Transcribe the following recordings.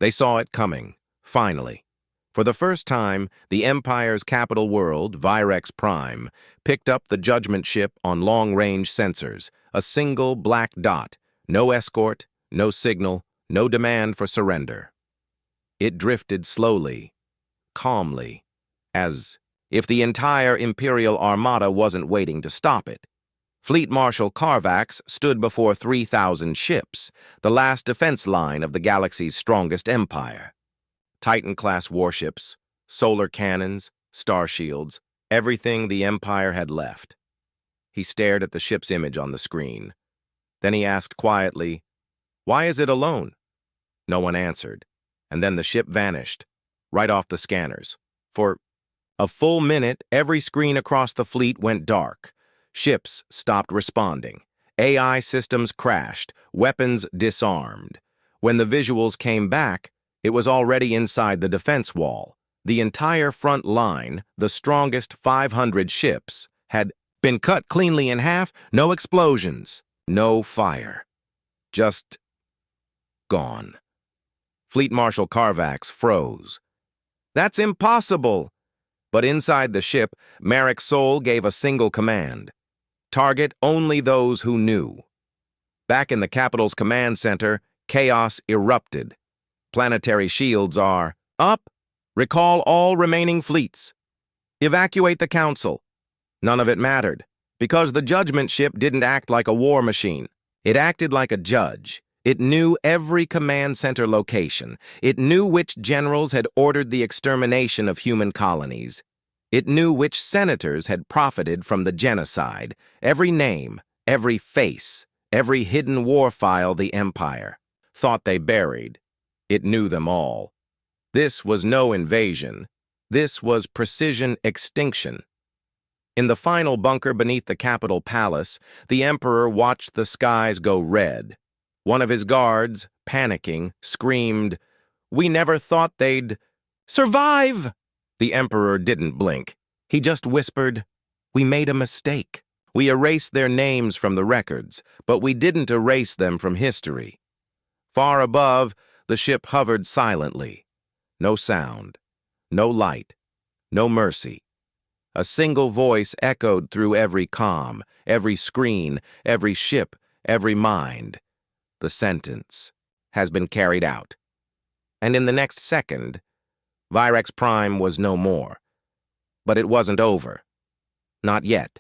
They saw it coming, finally. For the first time, the Empire's capital world, Virex Prime, picked up the judgment ship on long-range sensors, a single black dot, no escort, no signal, no demand for surrender. It drifted slowly, calmly, as if the entire Imperial Armada wasn't waiting to stop it. Fleet Marshal Carvax stood before 3,000 ships, the last defense line of the galaxy's strongest empire. Titan-class warships, solar cannons, star shields, everything the Empire had left. He stared at the ship's image on the screen. Then he asked quietly, "Why is it alone?" No one answered, and then the ship vanished, right off the scanners. For a full minute, every screen across the fleet went dark. Ships stopped responding. AI systems crashed, weapons disarmed. When the visuals came back, it was already inside the defense wall. The entire front line, the strongest 500 ships, had been cut cleanly in half, no explosions, no fire. Just gone. Fleet Marshal Carvax froze. "That's impossible!" But inside the ship, Marek Sol gave a single command. Target only those who knew. Back in the capital's command center, chaos erupted. Planetary shields are up. Recall all remaining fleets. Evacuate the council. None of it mattered, because the judgment ship didn't act like a war machine. It acted like a judge. It knew every command center location. It knew which generals had ordered the extermination of human colonies. It knew which senators had profited from the genocide. Every name, every face, every hidden war file the Empire thought they buried. It knew them all. This was no invasion. This was precision extinction. In the final bunker beneath the Capitol Palace, the Emperor watched the skies go red. One of his guards, panicking, screamed, "We never thought they'd survive!" The Emperor didn't blink. He just whispered, "We made a mistake. We erased their names from the records, but we didn't erase them from history." Far above, the ship hovered silently. No sound, no light, no mercy. A single voice echoed through every comm, every screen, every ship, every mind. The sentence has been carried out. And in the next second, Virex Prime was no more. But it wasn't over. Not yet.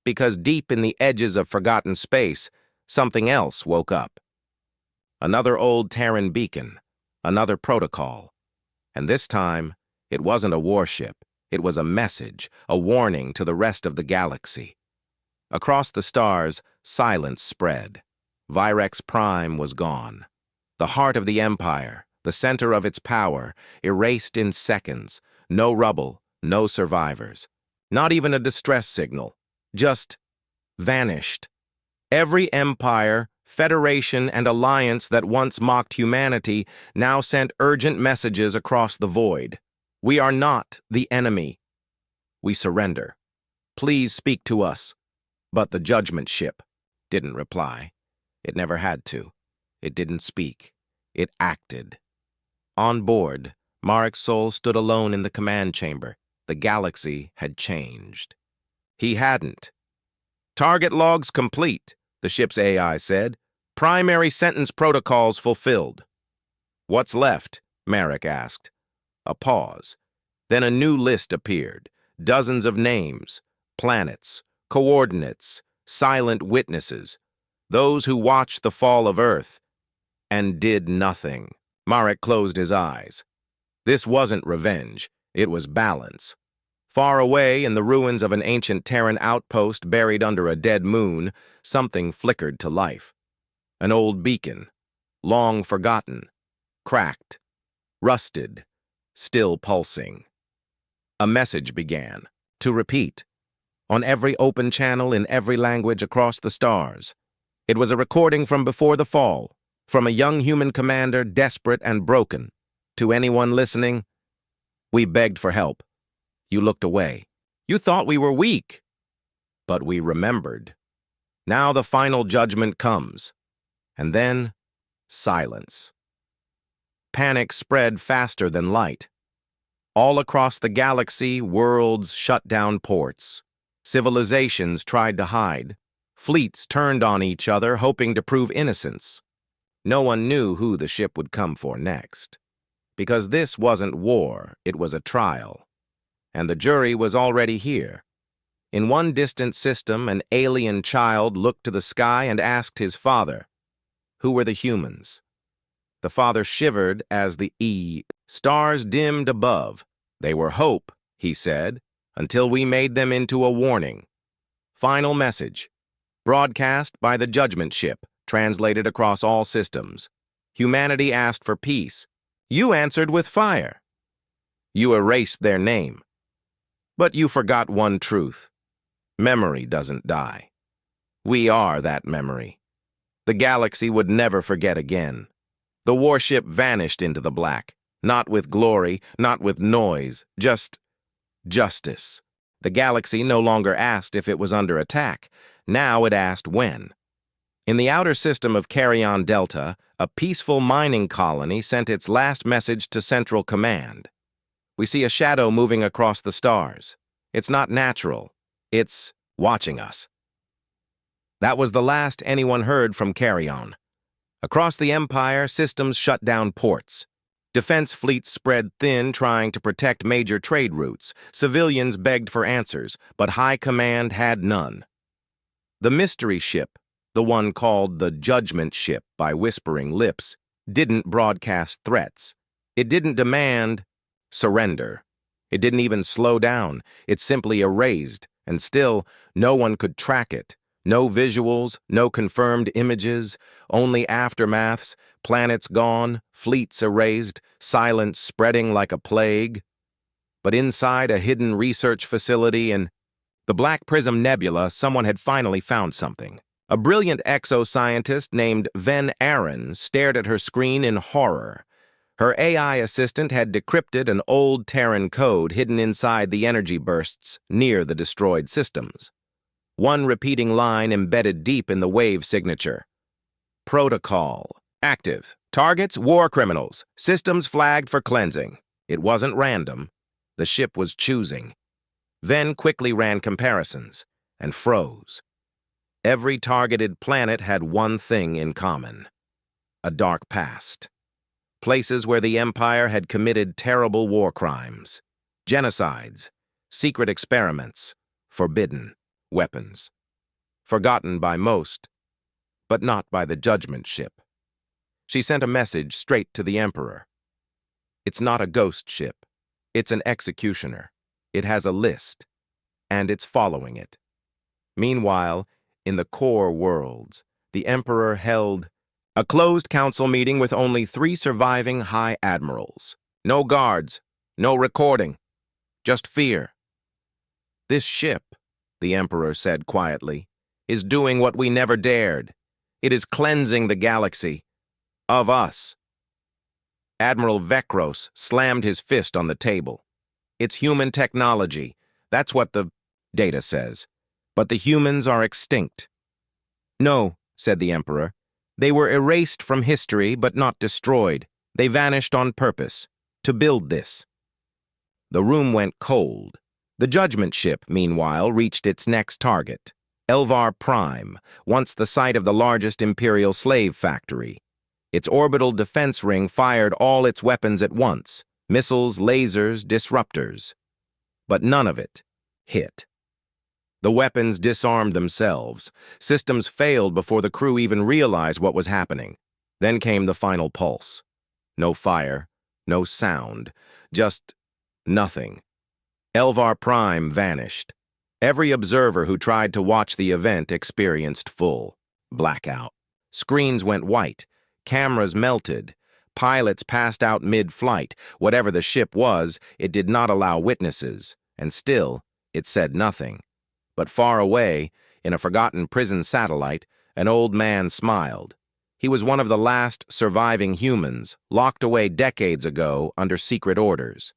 Because deep in the edges of forgotten space, something else woke up. Another old Terran beacon, another protocol. And this time, it wasn't a warship. It was a message, a warning to the rest of the galaxy. Across the stars, silence spread. Virex Prime was gone. The heart of the Empire, the center of its power, erased in seconds. No rubble, no survivors. Not even a distress signal. Just vanished. Every empire, federation, and alliance that once mocked humanity now sent urgent messages across the void. "We are not the enemy. We surrender. Please speak to us." But the judgment ship didn't reply. It never had to. It didn't speak. It acted. On board, Marek Sol stood alone in the command chamber. The galaxy had changed. He hadn't. "Target logs complete," the ship's AI said. "Primary sentence protocols fulfilled." "What's left?" Marek asked. A pause. Then a new list appeared. Dozens of names, planets, coordinates, silent witnesses. Those who watched the fall of Earth and did nothing. Marek closed his eyes. This wasn't revenge. It was balance. Far away in the ruins of an ancient Terran outpost buried under a dead moon, something flickered to life. An old beacon, long forgotten, cracked, rusted, still pulsing. A message began, to repeat, on every open channel in every language across the stars. It was a recording from before the fall, from a young human commander desperate and broken. To anyone listening, "We begged for help. You looked away. You thought we were weak. But we remembered. Now the final judgment comes. And then, silence. panic spread faster than light. All across the galaxy, worlds shut down ports. Civilizations tried to hide. Fleets turned on each other, hoping to prove innocence. No one knew who the ship would come for next. Because this wasn't war, it was a trial. And the jury was already here. In one distant system, an alien child looked to the sky and asked his father, "Who were the humans?" The father shivered as the stars dimmed above. "They were hope," he said, "until we made them into a warning." Final message. Broadcast by the Judgment Ship, translated across all systems. Humanity asked for peace. You answered with fire. You erased their name. But you forgot one truth. Memory doesn't die. We are that memory. The galaxy would never forget again. The warship vanished into the black, not with glory, not with noise, just justice. The galaxy no longer asked if it was under attack. Now it asked when. In the outer system of Carrion Delta, a peaceful mining colony sent its last message to Central Command. We see a shadow moving across the stars. It's not natural. It's watching us. That was the last anyone heard from Carrion. Across the Empire, systems shut down ports. Defense fleets spread thin, trying to protect major trade routes. Civilians begged for answers, but High Command had none. The mystery ship, the one called the Judgment Ship by Whispering Lips, didn't broadcast threats. It didn't demand surrender. It didn't even slow down. It simply erased, and still, no one could track it. No visuals, no confirmed images, only aftermaths, planets gone, fleets erased, silence spreading like a plague. But inside a hidden research facility in the Black Prism Nebula, someone had finally found something. A brilliant exoscientist named Ven Aaron stared at her screen in horror. Her AI assistant had decrypted an old Terran code hidden inside the energy bursts near the destroyed systems. One repeating line embedded deep in the wave signature. Protocol. Active. Targets, war criminals. Systems flagged for cleansing. It wasn't random. The ship was choosing. Ven quickly ran comparisons and froze. Every targeted planet had one thing in common. A dark past. Places where the Empire had committed terrible war crimes. Genocides. Secret experiments. Forbidden. Weapons. Forgotten by most, but not by the Judgment Ship. She sent a message straight to the Emperor. It's not a ghost ship. It's an executioner. It has a list, and it's following it. Meanwhile, in the core worlds, the Emperor held a closed council meeting with only 3 surviving High Admirals. No guards, no recording, just fear. This ship, the Emperor said quietly, is doing what we never dared. It is cleansing the galaxy. Of us. Admiral Vekros slammed his fist on the table. It's human technology. That's what the data says. But the humans are extinct. No, said the Emperor. They were erased from history, but not destroyed. They vanished on purpose, to build this. The room went cold. The Judgment Ship, meanwhile, reached its next target, Elvar Prime, once the site of the largest Imperial slave factory. Its orbital defense ring fired all its weapons at once, missiles, lasers, disruptors. But none of it hit. The weapons disarmed themselves. Systems failed before the crew even realized what was happening. Then came the final pulse. No fire, no sound, just nothing. Elvar Prime vanished. Every observer who tried to watch the event experienced full blackout. Screens went white, cameras melted, pilots passed out mid-flight. Whatever the ship was, it did not allow witnesses, and still, it said nothing. But far away, in a forgotten prison satellite, an old man smiled. He was one of the last surviving humans, locked away decades ago under secret orders.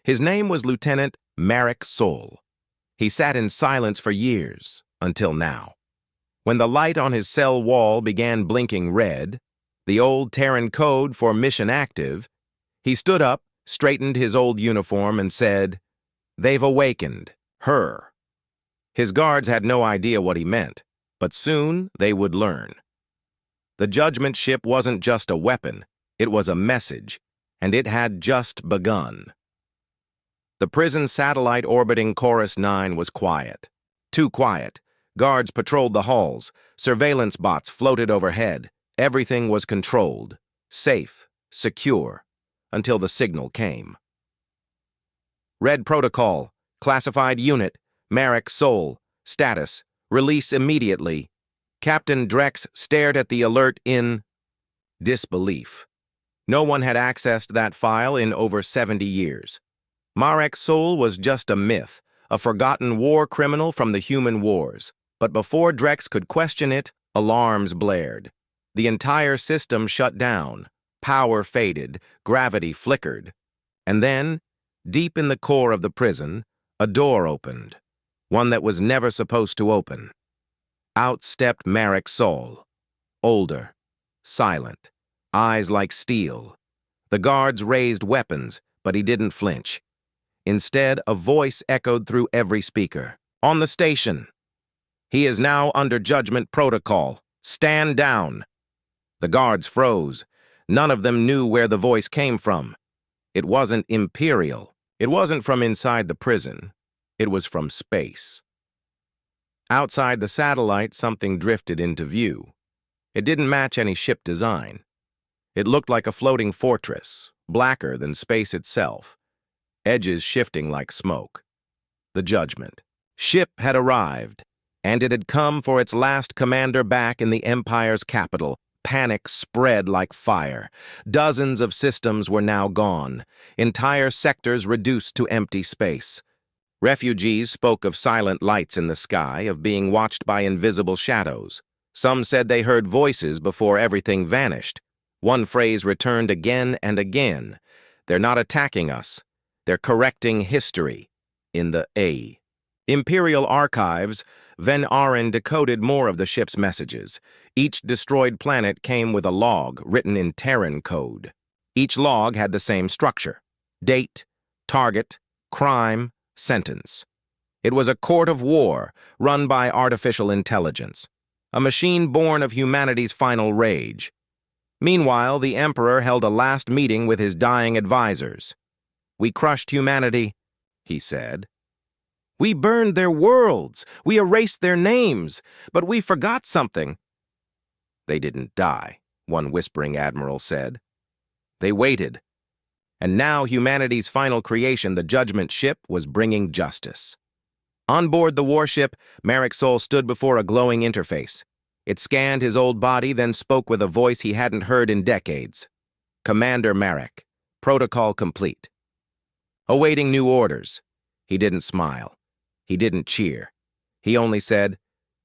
His name was Lieutenant Marek Sol. He sat in silence for years, until now. When the light on his cell wall began blinking red, the old Terran code for mission active, He stood up, straightened his old uniform, and said, "They've awakened her." His guards had no idea what he meant, but soon they would learn. The judgment ship wasn't just a weapon, it was a message, and it had just begun. The prison satellite orbiting Chorus 9 was quiet. Too quiet. Guards patrolled the halls, surveillance bots floated overhead. Everything was controlled, safe, secure, until the signal came. Red protocol, classified unit, Marek Sol, status, release immediately. Captain Drex stared at the alert in disbelief. No one had accessed that file in over 70 years. Marek Sol was just a myth, a forgotten war criminal from the human wars. But before Drex could question it, alarms blared. The entire system shut down, power faded, gravity flickered. And then, deep in the core of the prison, a door opened, one that was never supposed to open. Out stepped Marek Sol, older, silent, eyes like steel. The guards raised weapons, but he didn't flinch. Instead, a voice echoed through every speaker. "On the station. He is now under judgment protocol. Stand down." The guards froze. None of them knew where the voice came from. It wasn't Imperial. It wasn't from inside the prison. It was from space. Outside the satellite, something drifted into view. It didn't match any ship design. It looked like a floating fortress, blacker than space itself, edges shifting like smoke. The judgment ship had arrived, and it had come for its last commander back in the Empire's capital. Panic spread like fire. Dozens of systems were now gone, entire sectors reduced to empty space. Refugees spoke of silent lights in the sky, of being watched by invisible shadows. Some said they heard voices before everything vanished. One phrase returned again and again. "They're not attacking us. They're correcting history." In the Imperial archives, Van Aren decoded more of the ship's messages. Each destroyed planet came with a log written in Terran code. Each log had the same structure: date, target, crime, sentence. It was a court of war run by artificial intelligence, a machine born of humanity's final rage. Meanwhile, the Emperor held a last meeting with his dying advisors. "We crushed humanity," he said. "We burned their worlds, we erased their names, but we forgot something." "They didn't die," one whispering admiral said. "They waited. And now humanity's final creation, the judgment ship, was bringing justice." On board the warship, Marek Sol stood before a glowing interface. It scanned his old body, then spoke with a voice he hadn't heard in decades. "Commander Marek, protocol complete." Awaiting new orders. He didn't smile. He didn't cheer. He only said,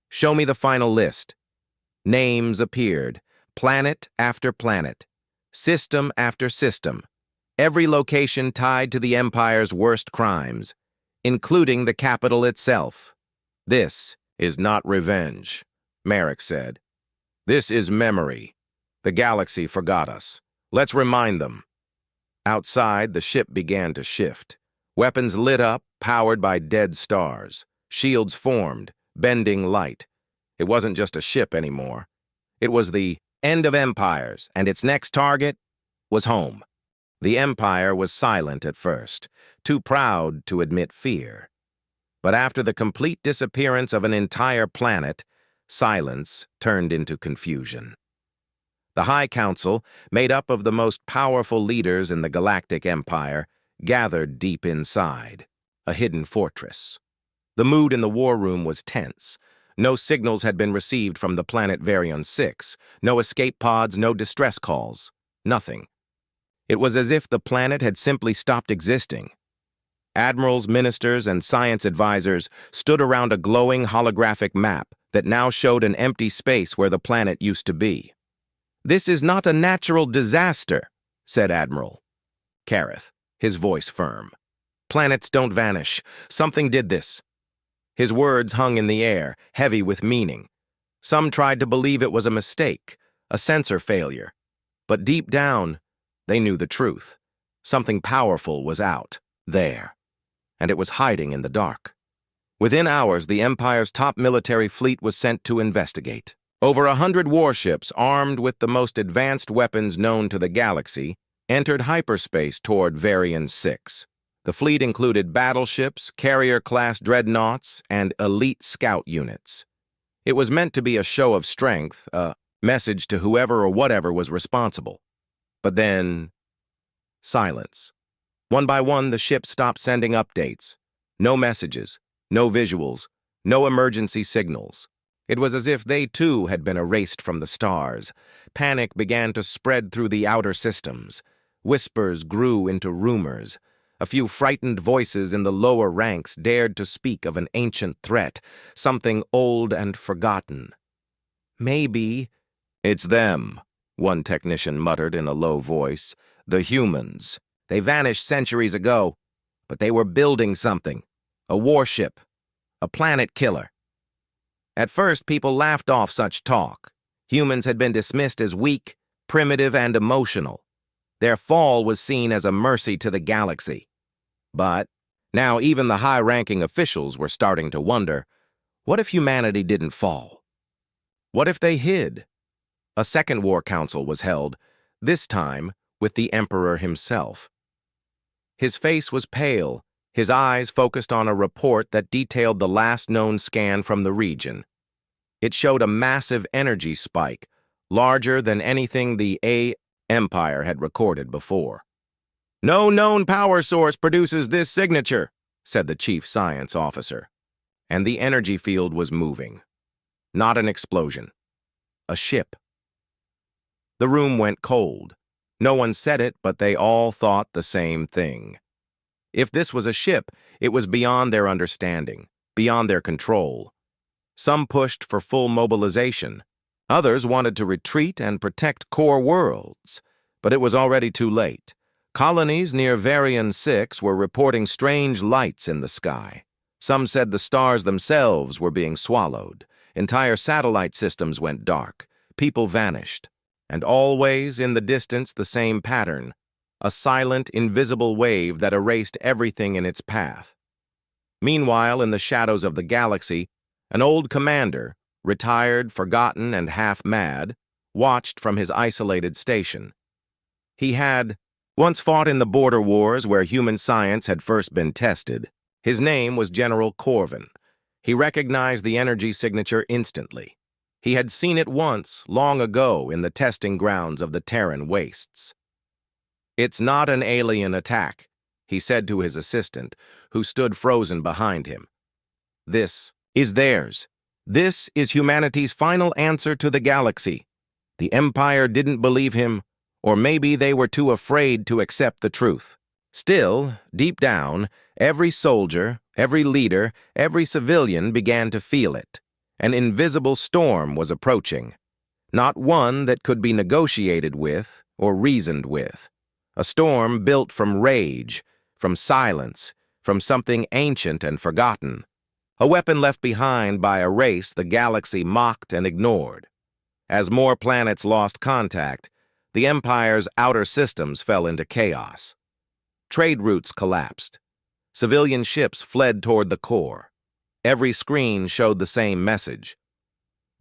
"Show me the final list." Names appeared, planet after planet, system after system, every location tied to the Empire's worst crimes, including the capital itself. "This is not revenge," Marek said. "This is memory. The galaxy forgot us. Let's remind them." Outside, the ship began to shift. Weapons lit up, powered by dead stars. Shields formed, bending light. It wasn't just a ship anymore. It was the end of empires, and its next target was home. The Empire was silent at first, too proud to admit fear. But after the complete disappearance of an entire planet, silence turned into confusion. The High Council, made up of the most powerful leaders in the Galactic Empire, gathered deep inside, a hidden fortress. The mood in the war room was tense. No signals had been received from the planet Varian 6, no escape pods, no distress calls, nothing. It was as if the planet had simply stopped existing. Admirals, ministers, and science advisors stood around a glowing holographic map that now showed an empty space where the planet used to be. "This is not a natural disaster," said Admiral Kareth, his voice firm. "Planets don't vanish. Something did this." His words hung in the air, heavy with meaning. Some tried to believe it was a mistake, a sensor failure. But deep down, they knew the truth. Something powerful was out, there, and it was hiding in the dark. Within hours, the Empire's top military fleet was sent to investigate. Over 100 warships, armed with the most advanced weapons known to the galaxy, entered hyperspace toward Varian 6. The fleet included battleships, carrier-class dreadnoughts, and elite scout units. It was meant to be a show of strength, a message to whoever or whatever was responsible. But then, silence. One by one, the ships stopped sending updates. No messages, no visuals, no emergency signals. It was as if they too had been erased from the stars. Panic began to spread through the outer systems. Whispers grew into rumors. A few frightened voices in the lower ranks dared to speak of an ancient threat, something old and forgotten. Maybe it's them, one technician muttered in a low voice. The humans. They vanished centuries ago, but they were building something. A warship. A planet killer. At first, people laughed off such talk. Humans had been dismissed as weak, primitive, and emotional. Their fall was seen as a mercy to the galaxy. But now even the high-ranking officials were starting to wonder, what if humanity didn't fall? What if they hid? A second war council was held, this time with the Emperor himself. His face was pale, his eyes focused on a report that detailed the last known scan from the region. It showed a massive energy spike, larger than anything the Empire had recorded before. No known power source produces this signature, said the chief science officer. And the energy field was moving. Not an explosion. A ship. The room went cold. No one said it, but they all thought the same thing. If this was a ship, it was beyond their understanding, beyond their control. Some pushed for full mobilization. Others wanted to retreat and protect core worlds. But it was already too late. Colonies near Varian 6 were reporting strange lights in the sky. Some said the stars themselves were being swallowed. Entire satellite systems went dark. People vanished. And always in the distance the same pattern. A silent, invisible wave that erased everything in its path. Meanwhile, in the shadows of the galaxy, an old commander, retired, forgotten, and half-mad, watched from his isolated station. He had once fought in the border wars where human science had first been tested. His name was General Corvin. He recognized the energy signature instantly. He had seen it once, long ago, in the testing grounds of the Terran wastes. It's not an alien attack, he said to his assistant, who stood frozen behind him. This is theirs. This is humanity's final answer to the galaxy. The Empire didn't believe him, or maybe they were too afraid to accept the truth. Still, deep down, every soldier, every leader, every civilian began to feel it. An invisible storm was approaching. Not one that could be negotiated with or reasoned with. A storm built from rage, from silence, from something ancient and forgotten. A weapon left behind by a race the galaxy mocked and ignored. As more planets lost contact, the Empire's outer systems fell into chaos. Trade routes collapsed. Civilian ships fled toward the core. Every screen showed the same message.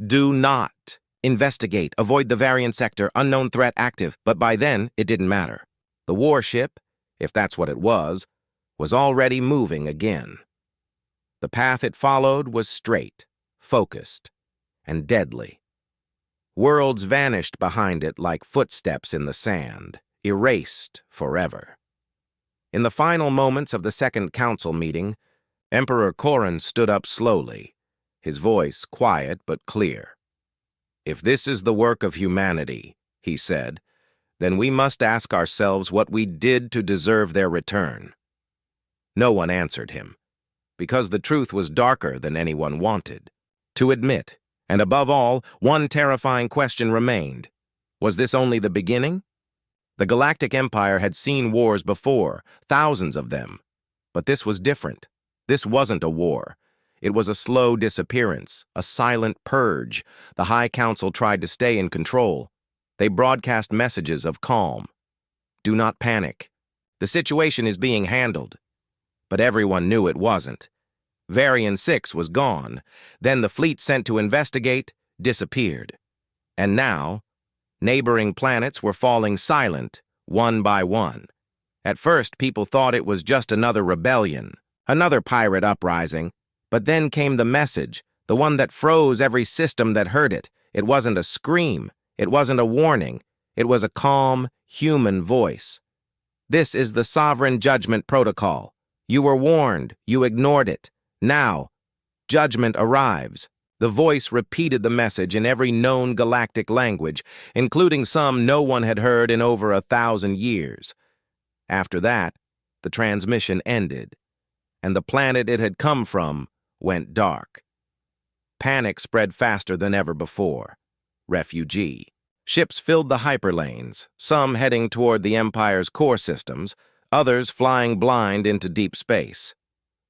Do not investigate. Avoid the Varian sector. Unknown threat active. But by then, it didn't matter. The warship, if that's what it was already moving again. The path it followed was straight, focused, and deadly. Worlds vanished behind it like footsteps in the sand, erased forever. In the final moments of the second council meeting, Emperor Corrin stood up slowly, his voice quiet but clear. If this is the work of humanity, he said, then we must ask ourselves what we did to deserve their return. No one answered him, because the truth was darker than anyone wanted to admit. And above all, one terrifying question remained. Was this only the beginning? The Galactic Empire had seen wars before, thousands of them. But this was different. This wasn't a war. It was a slow disappearance, a silent purge. The High Council tried to stay in control. They broadcast messages of calm. Do not panic. The situation is being handled. But everyone knew it wasn't. Varian 6 was gone. Then the fleet sent to investigate disappeared. And now, neighboring planets were falling silent, one by one. At first, people thought it was just another rebellion, another pirate uprising. But then came the message, the one that froze every system that heard it. It wasn't a scream. It wasn't a warning. It was a calm, human voice. This is the Sovereign Judgment Protocol. You were warned. You ignored it. Now, judgment arrives. The voice repeated the message in every known galactic language, including some no one had heard in over 1,000 years. After that, the transmission ended, and the planet it had come from went dark. Panic spread faster than ever before. Refugee. Ships filled the hyperlanes, some heading toward the Empire's core systems, others flying blind into deep space.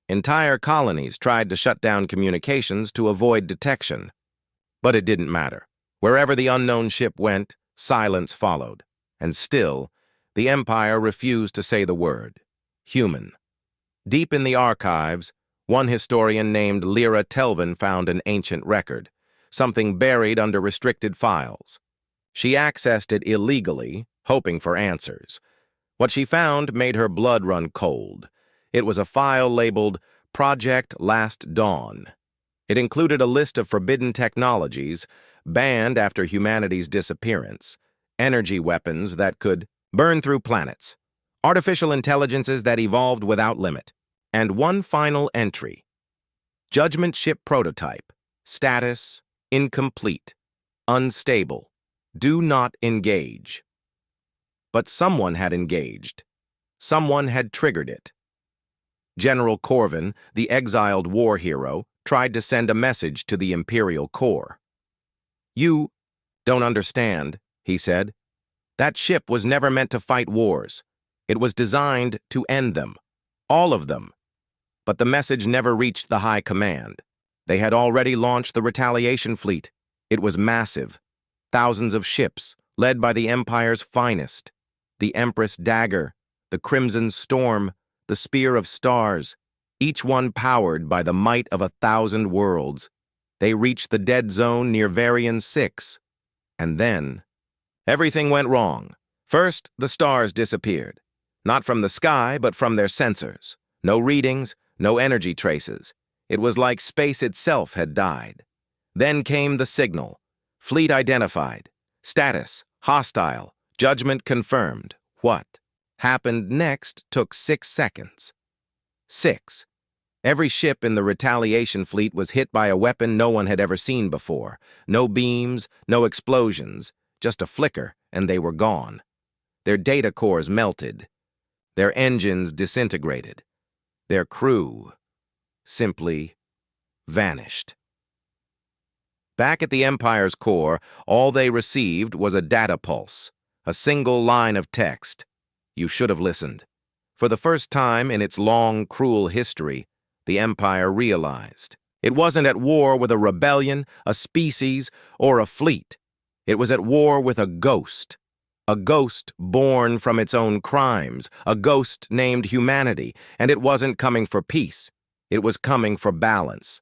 Entire colonies tried to shut down communications to avoid detection. But it didn't matter. Wherever the unknown ship went, silence followed. And still, the Empire refused to say the word. Human. Deep in the archives, one historian named Lyra Telvin found an ancient record, something buried under restricted files. She accessed it illegally, hoping for answers. What she found made her blood run cold. It was a file labeled Project Last Dawn. It included a list of forbidden technologies, banned after humanity's disappearance, energy weapons that could burn through planets, artificial intelligences that evolved without limit, and one final entry. Judgment Ship Prototype. Status: incomplete. Unstable. Do not engage. But someone had engaged. Someone had triggered it. General Corvin, the exiled war hero, tried to send a message to the Imperial Core. "You don't understand," he said. "That ship was never meant to fight wars. It was designed to end them. All of them." But the message never reached the High Command. They had already launched the retaliation fleet. It was massive. Thousands of ships, led by the Empire's finest. The Empress Dagger, the Crimson Storm, the Spear of Stars, each one powered by the might of 1,000 worlds. They reached the dead zone near Varian 6. And then, everything went wrong. First, the stars disappeared. Not from the sky, but from their sensors. No readings, no energy traces. It was like space itself had died. Then came the signal. Fleet identified. Status: hostile. Judgment confirmed. What happened next took 6 seconds. 6. Every ship in the retaliation fleet was hit by a weapon no one had ever seen before. No beams, no explosions, just a flicker, and they were gone. Their data cores melted. Their engines disintegrated. Their crew simply vanished. Back at the Empire's core, all they received was a data pulse, a single line of text. You should have listened. For the first time in its long, cruel history, the Empire realized it wasn't at war with a rebellion, a species, or a fleet. It was at war with a ghost born from its own crimes, a ghost named humanity, and it wasn't coming for peace. It was coming for balance.